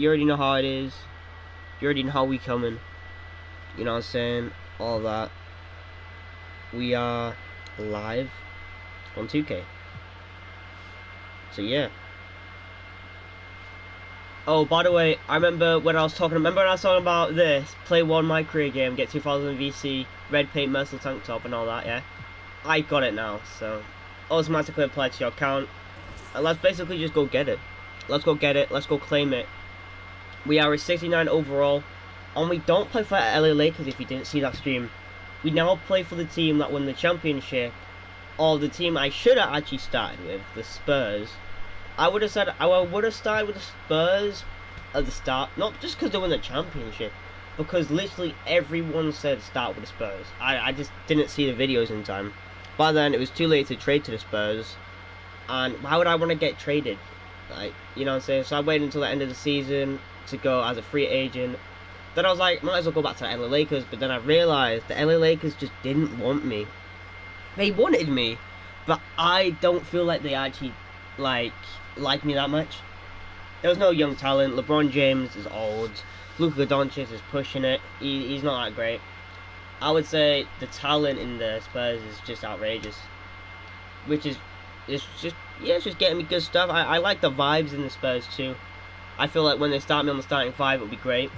You already know how it is. You already know how we coming. You know what I'm saying? All that. We are live on 2K. So yeah. Oh, by the way, I remember when I was talking about this, play one my career game, get 2000 VC, red paint, merciless tank top and all that, yeah? I got it now, so automatically apply to your account. And let's basically just go get it. Let's go get it, let's go claim it. We are a 69 overall, and we don't play for LA Lakers if you didn't see that stream. We now play for the team that won the championship, or the team I should have actually started with, the Spurs. I would have started with the Spurs at the start, not just because they won the championship, because literally everyone said start with the Spurs. I just didn't see the videos in time. By then, it was too late to trade to the Spurs, and why would I want to get traded? Like, you know what I'm saying? So I waited until the end of the season to go as a free agent. Then I was like, might as well go back to the LA Lakers, but then I realised the LA Lakers just didn't want me. They wanted me, but I don't feel like they actually like me that much. There was no young talent. LeBron James is old. Luka Doncic is pushing it. He's not that great. I would say the talent in the Spurs is just outrageous, which is just getting me good stuff. I like the vibes in the Spurs too. I feel like when they start me on the starting five, it'll be great.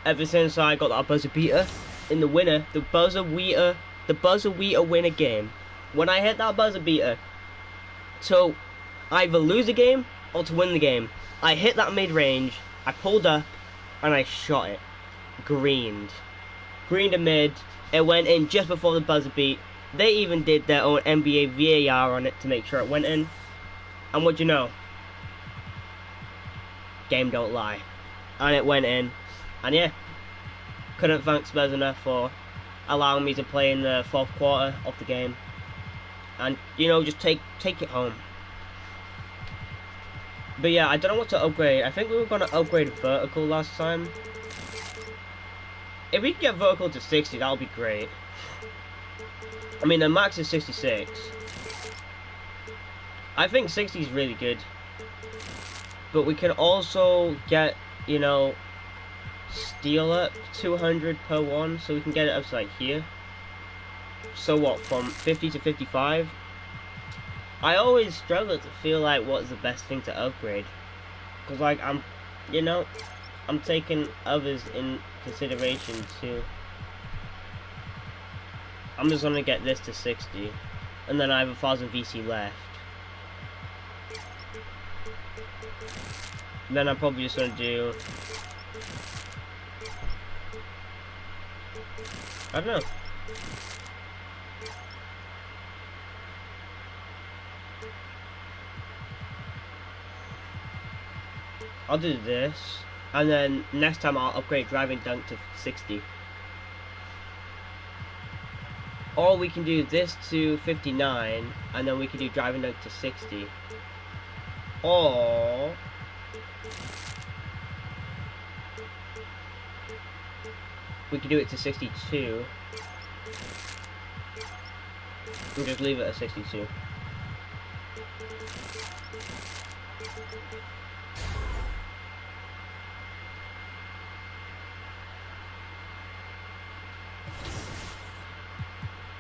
Ever since I got that buzzer beater in the winner, the buzzer beater winner game, when I hit that buzzer beater, so either lose the game or to win the game, I hit that mid range, I pulled up, and I shot it. Greened to mid. It went in just before the buzzer beat. They even did their own NBA VAR on it to make sure it went in. And what you know? Game don't lie. And it went in. And yeah, couldn't thank Spurs enough for allowing me to play in the fourth quarter of the game. And, you know, just take it home. But yeah, I don't know what to upgrade. I think we were going to upgrade vertical last time. If we can get vertical to 60, that would be great. I mean, the max is 66. I think 60 is really good. But we can also get, you know, steal up 200 per one, so we can get it up to like here. So what, from 50 to 55? I always struggle to feel like what's the best thing to upgrade. Because like, I'm taking others in consideration too. I'm just gonna get this to 60, and then I have 1000 VC left. Then I'm probably just gonna do, I don't know. I'll do this, and then next time I'll upgrade driving dunk to 60. Or we can do this to 59, and then we can do driving dunk to 60. Or we can do it to 62. And just leave it at 62.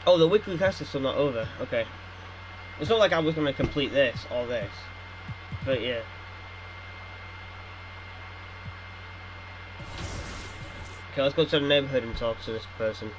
Oh, the weekly test is still not over. Okay. It's not like I was going to complete this or this. But yeah. Okay, let's go to the neighborhood and talk to this person.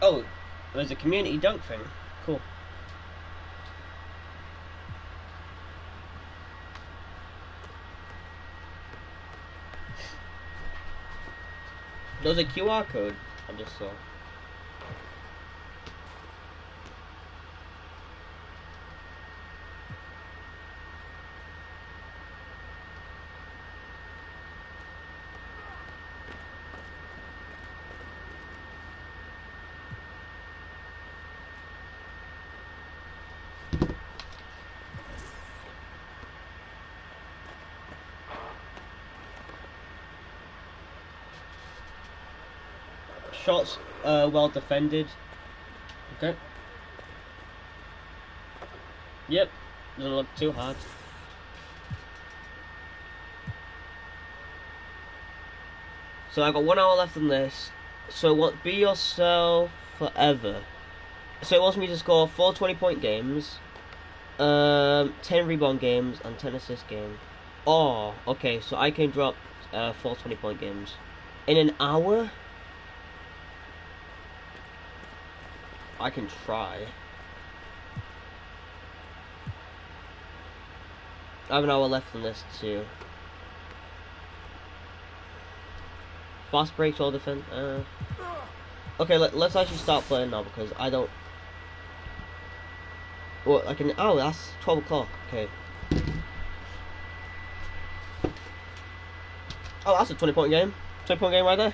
Oh, there's a community dunk thing. Cool. There's a QR code I just saw. Shots well defended. Okay. Yep. Doesn't look too hard. So I got 1 hour left on this. So what? Be yourself forever. So it wants me to score 4 20-point games, 10 rebound games, and 10 assist games. Oh, okay. So I can drop 4 20-point games in an hour. I can try. I have an hour left on this too. Fast breaks all defense. Okay, let's actually start playing now because I don't. Well, I can. Oh, that's 12 o'clock. Okay. Oh, that's a 20-point game. 20-point game right there.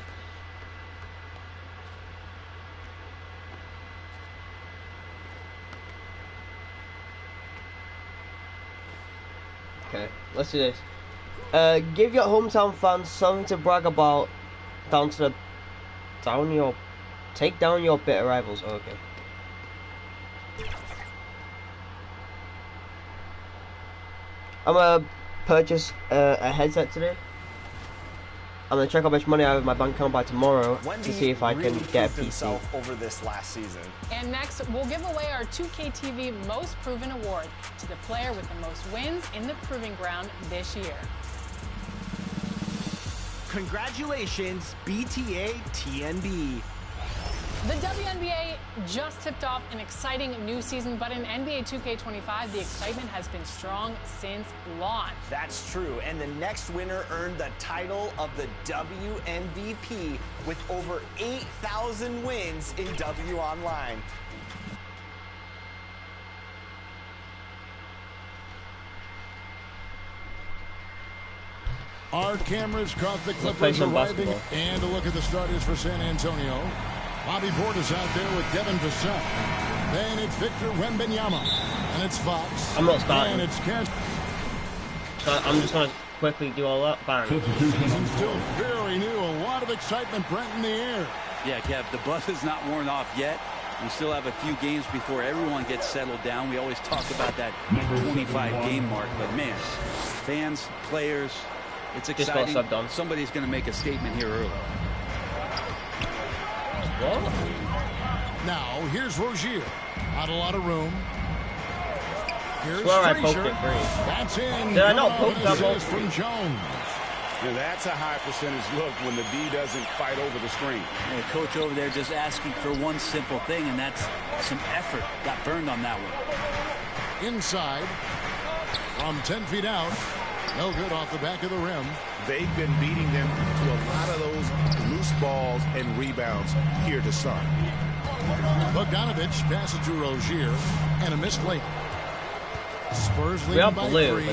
Okay, let's do this. Give your hometown fans something to brag about. Take down your bitter rivals. Oh, okay. I'm gonna purchase a headset today. I'm gonna check how much money I have in my bank account by tomorrow to see if I can get a PC. Over this last season. And next, we'll give away our 2K TV Most Proven Award to the player with the most wins in the Proving Ground this year. Congratulations, BTA TNB. The WNBA just tipped off an exciting new season, but in NBA 2K25, the excitement has been strong since launch. That's true, and the next winner earned the title of the WMVP with over 8,000 wins in W Online. Our cameras caught the Clippers arriving, and a look at the starters for San Antonio. Bobby Portis out there with Devin Vassell. Then it's Victor Wembanyama. And it's Fox. I'm not starting. And it's Cash. So I'm just going to quickly do all that. Bang. Season still very new. A lot of excitement, Brent, in the air. Yeah, Kev, the buzz is not worn off yet. We still have a few games before everyone gets settled down. We always talk about that 25-game mark. But, man, fans, players, it's exciting. Somebody's going to make a statement here early. What? Now, here's Rozier. Not a lot of room. Here's I poked Frazier. it free. That's in. Did I not poke that ball? From Jones. Yeah, that's a high percentage look when the D doesn't fight over the screen. The coach over there just asking for one simple thing, and that's some effort. Got burned on that one. Inside. From 10 feet out. No good off the back of the rim. They've been beating them to a lot of those loose balls and rebounds here to start. Bogdanovich passes to Rozier, and a missed layup. Spurs leading by 3.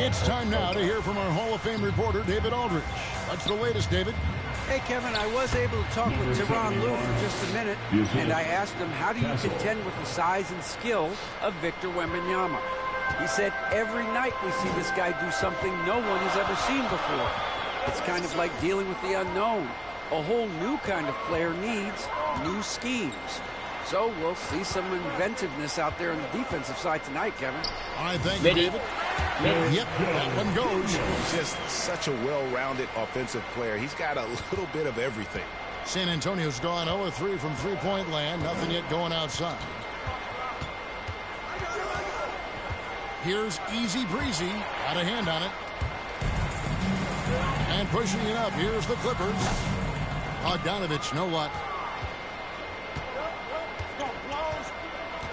It's time now to hear from our Hall of Fame reporter, David Aldridge. What's the latest, David? Hey, Kevin, I was able to talk with Tyronn Lue for just a minute, and I asked him, how do you contend with the size and skill of Victor Wembanyama? He said, every night we see this guy do something no one has ever seen before. It's kind of like dealing with the unknown. A whole new kind of player needs new schemes. So we'll see some inventiveness out there on the defensive side tonight, Kevin. All right, thank you, David. Yep, that one goes. He's just such a well-rounded offensive player. He's got a little bit of everything. San Antonio's gone 0-3 from three-point land. Nothing yet going outside. Here's Easy Breezy. Got a hand on it. And pushing it up. Here's the Clippers. Bogdanovich, no luck.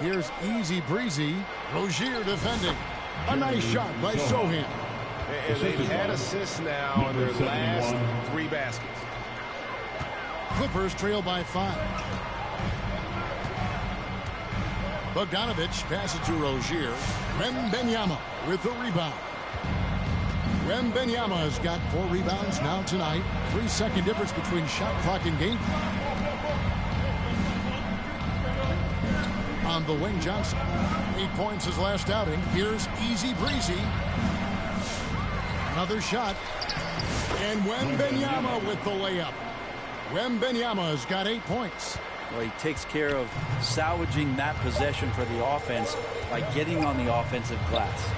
Here's Easy Breezy. Rozier defending. A nice shot by Sohan. And they've had assists now in their last 3 baskets. Clippers trail by 5. Bogdanovich passes to Rozier. Wembanyama with the rebound. Wembanyama has got 4 rebounds now tonight. 3-second difference between shot clock and game clock. On the wing, Johnson. 8 points his last outing. Here's Easy Breezy. Another shot. And Wembanyama with the layup. Wembanyama has got 8 points. Well, he takes care of salvaging that possession for the offense by getting on the offensive glass.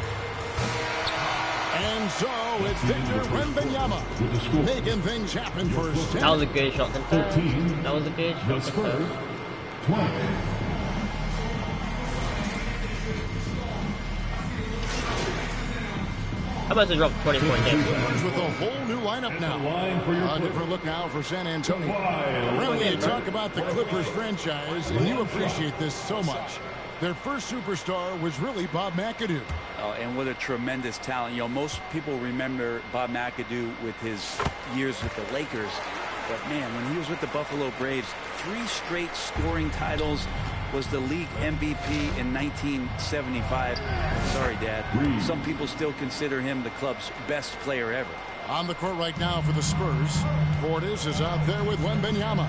And so it's Victor Wembanyama making things happen for us. That was a good shot. That was a good shot. 20. I must have dropped 24 games. With a whole new lineup now. A different look now for San Antonio. Really, you talk about the Clippers franchise, and you appreciate this so much. Their first superstar was really Bob McAdoo. And what a tremendous talent. You know, most people remember Bob McAdoo with his years with the Lakers. But, man, when he was with the Buffalo Braves, 3 straight scoring titles, was the league MVP in 1975. Sorry, Dad. Some people still consider him the club's best player ever. On the court right now for the Spurs. Portis is out there with Wembanyama.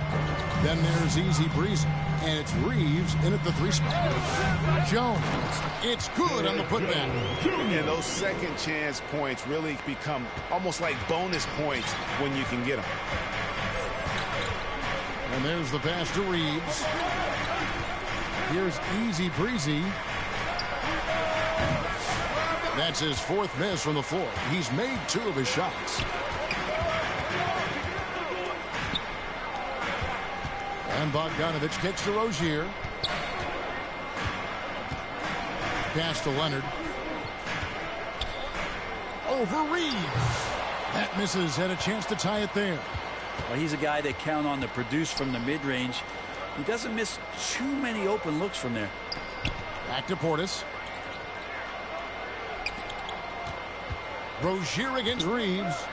Then there's Easy Breezy. And it's Reeves in at the 3 spot. Jones. It's good on the putback. And those second chance points really become almost like bonus points when you can get them. And there's the pass to Reeves. Here's Easy Breezy. That's his 4th miss from the floor. He's made 2 of his shots. And Bogdanovich kicks to Rozier. Pass to Leonard. Over Reeves. That misses. Had a chance to tie it there. Well, he's a guy they count on to produce from the mid-range. He doesn't miss too many open looks from there. Back to Portis. Rozier against Reeves.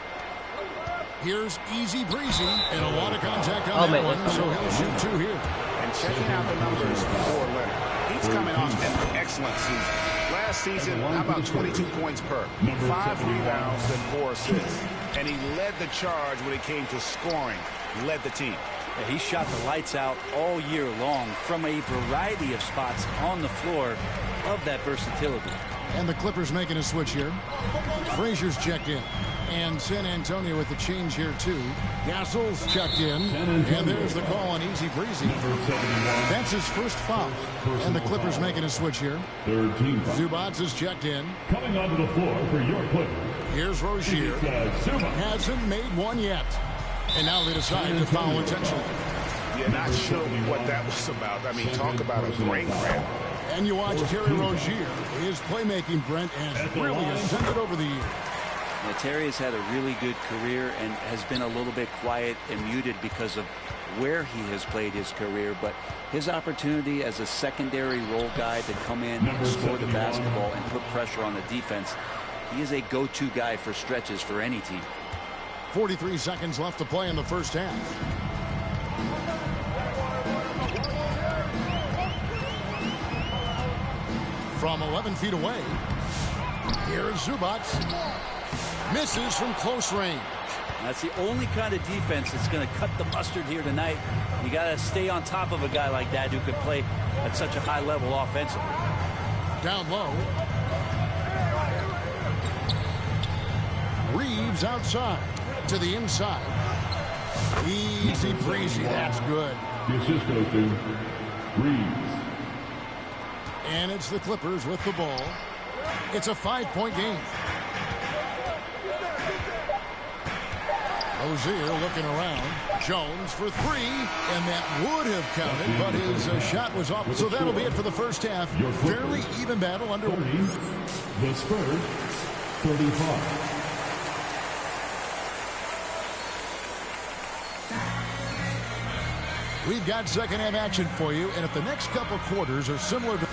Here's Easy Breezy. And a lot of contact on that one, so he'll shoot 2 here. And checking out the numbers for Leonard. He's coming off an excellent season. Last season, how about 22 points per? 5 rebounds and 4 assists. And he led the charge when it came to scoring. He led the team. Yeah, he shot the lights out all year long from a variety of spots on the floor. Love that versatility. And the Clippers making a switch here. Frazier's checked in. And San Antonio with the change here, too. Gasol's checked in. And there's the call on Easy Breezy. That's his first foul. And the Clippers making a switch here. Zubats is checked in. Coming onto the floor for your Clippers. Here's Rozier. Hasn't made one yet. And now they decide to foul intentionally. Yeah, not sure what that was about. I mean, talk about a brain cramp. And you watch Terry Rozier. His playmaking, Brent, has really ascended over the years. Yeah, Terry has had a really good career and has been a little bit quiet and muted because of where he has played his career. But his opportunity as a secondary role guy to come in and score the basketball and put pressure on the defense, he is a go-to guy for stretches for any team. 43 seconds left to play in the first half. From 11 feet away, here's Zubats. Misses from close range. That's the only kind of defense that's going to cut the mustard here tonight. You got to stay on top of a guy like that who can play at such a high level offensively. Down low. Reeves outside to the inside. Easy Breezy. That's good. The assist goes to Reeves. And it's the Clippers with the ball. It's a 5-point game. Rozier looking around. Jones for 3, and that would have counted, but his shot was off. So that'll be it for the first half. Fairly even battle underway. The Spurs, 35. We've got second half action for you, and if the next couple quarters are similar to...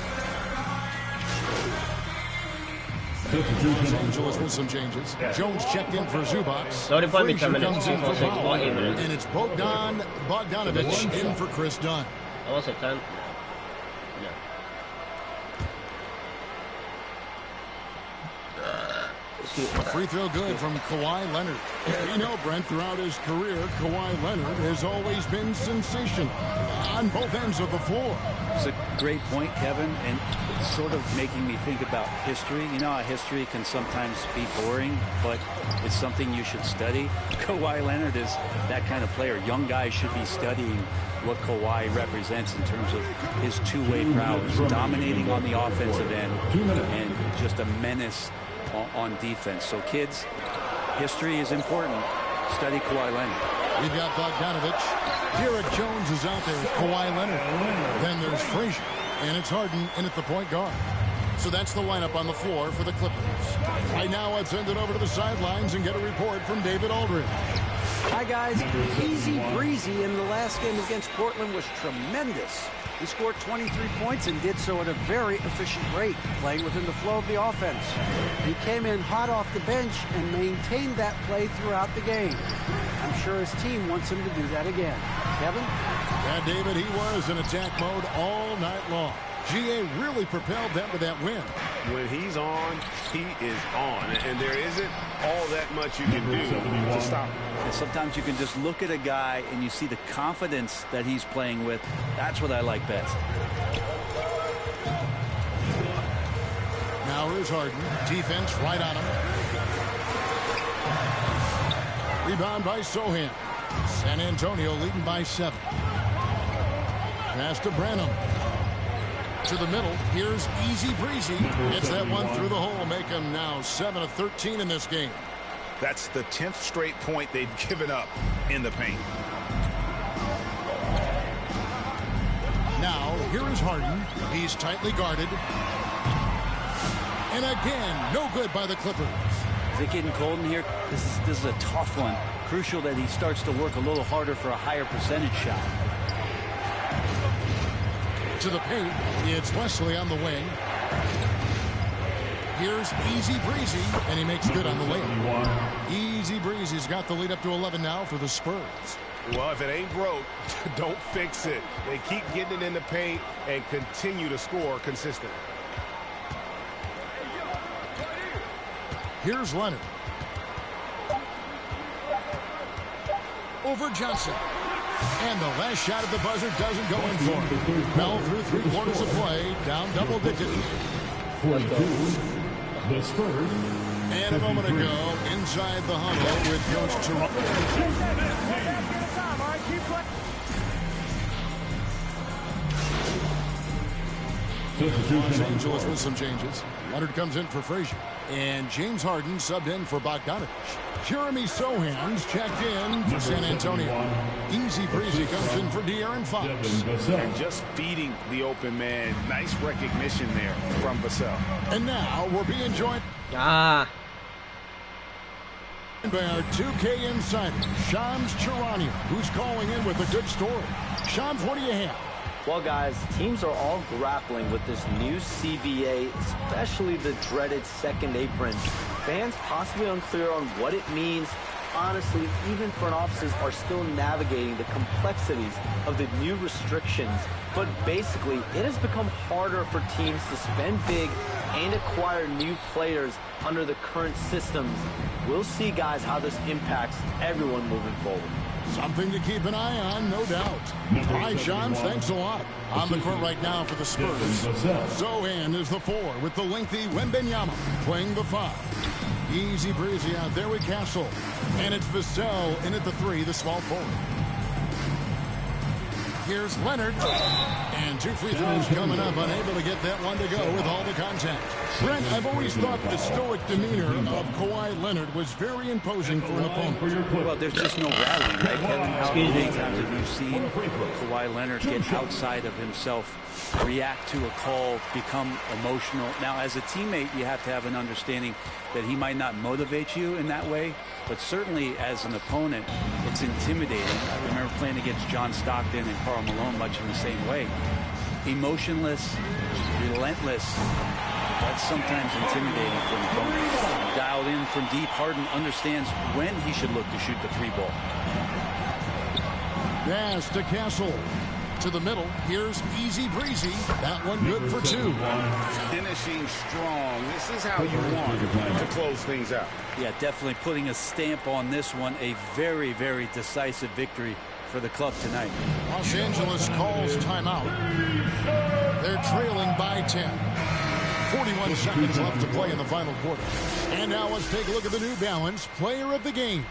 Los Angeles with some changes. Jones checked in for Zubac. So did point me 10 minutes. Comes in for 6, foul. 8 minutes. And it's Bogdanovich in for Chris Dunn. Almost at 10. No. Free throw good from Kawhi Leonard. You know, Brent, throughout his career, Kawhi Leonard has always been sensational on both ends of the floor. It's a great point, Kevin, and it's sort of making me think about history. You know how history can sometimes be boring, but it's something you should study. Kawhi Leonard is that kind of player. Young guys should be studying what Kawhi represents in terms of his two-way prowess, dominating on the offensive end, and just a menace on defense. So kids, history is important. Study Kawhi Leonard. We've got Bogdanovich. Derek Jones is out there with Kawhi Leonard. Then there's Frazier. And it's Harden in at the point guard. So that's the lineup on the floor for the Clippers. Right now, let's send it over to the sidelines and get a report from David Aldridge. Hi, guys. Easy breezy in the last game against Portland was tremendous. He scored 23 points and did so at a very efficient rate, playing within the flow of the offense. He came in hot off the bench and maintained that play throughout the game. I'm sure his team wants him to do that again. Kevin? Yeah, David, he was in attack mode all night long. GA really propelled them to that win. When he's on, he is on. And there isn't all that much you can do to stop him. And sometimes you can just look at a guy and you see the confidence that he's playing with. That's what I like best. Now here's Harden. Defense right on him. Rebound by Sohan. San Antonio leading by 7. Pass to Branham. To the middle. Here's Easy Breezy. Gets that one through the hole. Make him now 7 of 13 in this game. That's the 10th straight point they've given up in the paint. Now, here is Harden. He's tightly guarded. And again, no good by the Clippers. Is it getting cold in here? This is a tough one. Crucial that he starts to work a little harder for a higher percentage shot. To the paint, it's Wesley on the wing. Here's Easy Breezy, and he makes good on the layup. Easy Breezy's got the lead up to 11 now for the Spurs. Well, if it ain't broke, don't fix it. They keep getting it in the paint and continue to score consistently. Here's Leonard. Over Johnson. And the last shot at the buzzer doesn't go in for him. Bell through 3/4 of play, down double digits. 42, the Spurs. And a moment ago, inside the huddle with Coach Toronto. Los Angeles with some changes. Leonard comes in for Frazier. And James Harden subbed in for Bogdanovich. Jeremy Sohan's checked in for San Antonio. Easy Breezy comes in for De'Aaron Fox. And just feeding the open man. Nice recognition there from Vassell. And now we're being joined Ah. by our 2K insider, Shams Charania, who's calling in with a good story. Shams, what do you have? Well, guys, teams are all grappling with this new CBA, especially the dreaded second apron. Fans possibly unclear on what it means. Honestly, even front offices are still navigating the complexities of the new restrictions. But basically, it has become harder for teams to spend big and acquire new players under the current systems. We'll see, guys, how this impacts everyone moving forward. Something to keep an eye on, no doubt. All right, Shams, thanks a lot. On the court right now for the Spurs. Sohan is the 4 with the lengthy Wembanyama playing the 5. Easy Breezy out there with Castle. And it's Vassell in at the 3, the small forward. Here's Leonard. And 2 free throws coming up, unable to get that one to go with all the contact. Brent, I've always thought the stoic demeanor of Kawhi Leonard was very imposing for an opponent. Well, there's just no rally, right, Kevin? How many times have you seen Kawhi Leonard get outside of himself, react to a call, become emotional? Now, as a teammate, you have to have an understanding that he might not motivate you in that way, but certainly as an opponent, it's intimidating. I remember playing against John Stockton and Karl Malone much in the same way. Emotionless, relentless, That's sometimes intimidating for an opponent. Dialed in from deep, Harden understands when he should look to shoot the 3-ball. Pass to Castle. To the middle. Here's easy breezy. That one good for 2. Finishing strong. This is how you want to close things out. Yeah, definitely putting a stamp on this one. A very, very decisive victory for the club tonight. Los Angeles calls timeout. They're trailing by 10. 41 seconds left to play in the final quarter. And now let's take a look at the New Balance player of the game,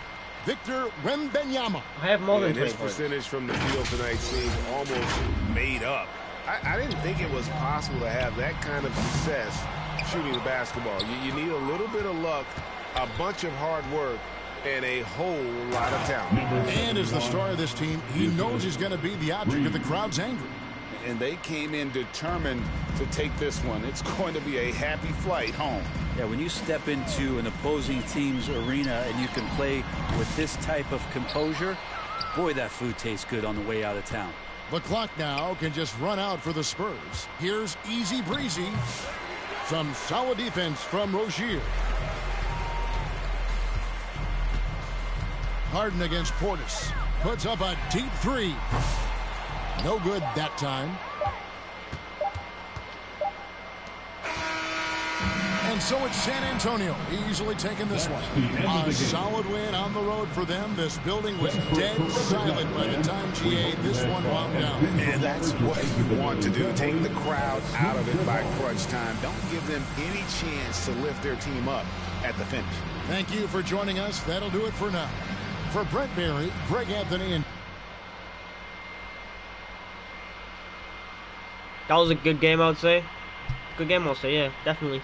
Victor Wembanyama. I have more than 20 his percentage from the field tonight seems almost made up. I didn't think it was possible to have that kind of success shooting the basketball. You need a little bit of luck, a bunch of hard work, and a whole lot of talent. And as the star of this team, he knows he's going to be the object of the crowd's anger. And they came in determined to take this one. It's going to be a happy flight home. Yeah, when you step into an opposing team's arena and you can play with this type of composure, boy, that food tastes good on the way out of town. The clock now can just run out for the Spurs. Here's easy breezy. Some solid defense from Rozier. Harden against Portis. Puts up a deep 3. No good that time. And so it's San Antonio easily taking this one. A solid win on the road for them. This building was dead silent by the time GA this one wound down. And that's what you want to do. Take the crowd out of it by crunch time. Don't give them any chance to lift their team up at the finish. Thank you for joining us. That'll do it for now. For Brett Berry, Greg Anthony, and that was a good game, I would say. Good game, I'll say, yeah, definitely.